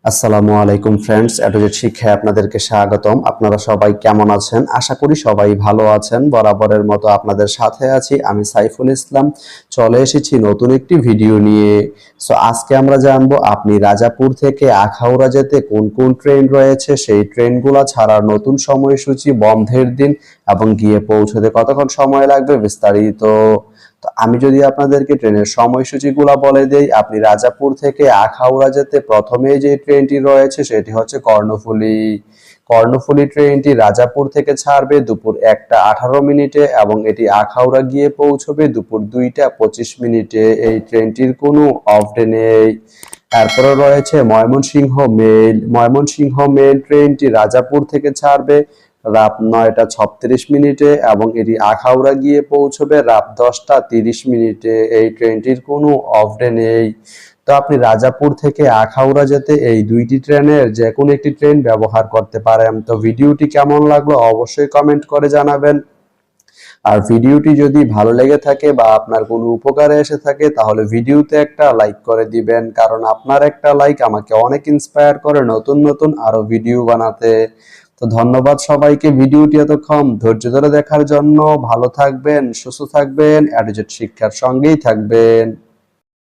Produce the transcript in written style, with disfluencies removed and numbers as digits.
আসসালামু আলাইকুম ফ্রেন্ডস, এটুজেট শিক্ষায় আপনাদেরকে স্বাগতম। আপনারা সবাই কেমন আছেন? আশা করি সবাই ভালো আছেন। বরাবরের মতো আপনাদের সাথে আছি আমি সাইফুল ইসলাম। চলে এসেছি নতুন একটি ভিডিও নিয়ে। আজকে আমরা জানবো আপনি রাজাপুর থেকে আখাউড়া যেতে কোন কোন ট্রেন রয়েছে, সেই ট্রেনগুলো ছাড়ার নতুন সময়সূচি, বন্ধের দিন এবং গিয়ে পৌঁছতে কতক্ষণ সময় লাগবে বিস্তারিত। তো আমি যদি আপনাদেরকে ট্রেনের সময়সূচিগুলো বলে দেই, আপনি রাজাপুর থেকে আখাউড়া যেতে প্রথমে যে ট্রেনটি রয়েছে সেটি হচ্ছে কর্ণফুলী। কর্ণফুলী ট্রেনটি রাজাপুর থেকে ছাড়বে দুপুর 1টা 18 মিনিটে এবং এটি আখাউড়া গিয়ে পৌঁছবে দুপুর 2টা 25 মিনিটে। এই ট্রেনটির কোনো অফ ডে নেই। তারপরে রয়েছে ময়মনসিংহ মেল ট্রেনটি রাজাপুর থেকে ছাড়বে রাত 9টা 36 মিনিটে এবং এটি আখাউড়া গিয়ে পৌঁছবে রাত 10টা 30 মিনিটে। এই ট্রেনটির কোনো অফ ডে নেই। তো আপনি রাজাপুর থেকে আখাউড়া যেতে এই দুইটি ট্রেনের যে কোনো একটি ট্রেন ব্যবহার করতে পারেন। তো ভিডিওটি কেমন লাগলো অবশ্যই কমেন্ট করে জানাবেন। আর ভিডিওটি যদি ভালো লেগে থাকে বা আপনার কোনো উপকারে এসে থাকে তাহলে ভিডিওতে একটা লাইক করে দিবেন, কারণ আপনার একটা লাইক আমাকে অনেক ইন্সপায়ার করে নতুন নতুন আরো ভিডিও বানাতে। তো ধন্যবাদ সবাইকে ভিডিওটি এতক্ষণ ধৈর্য ধরে দেখার জন্য। ভালো থাকবেন, সুস্থ থাকবেন, এডুজেট শিক্ষার সঙ্গেই থাকবেন।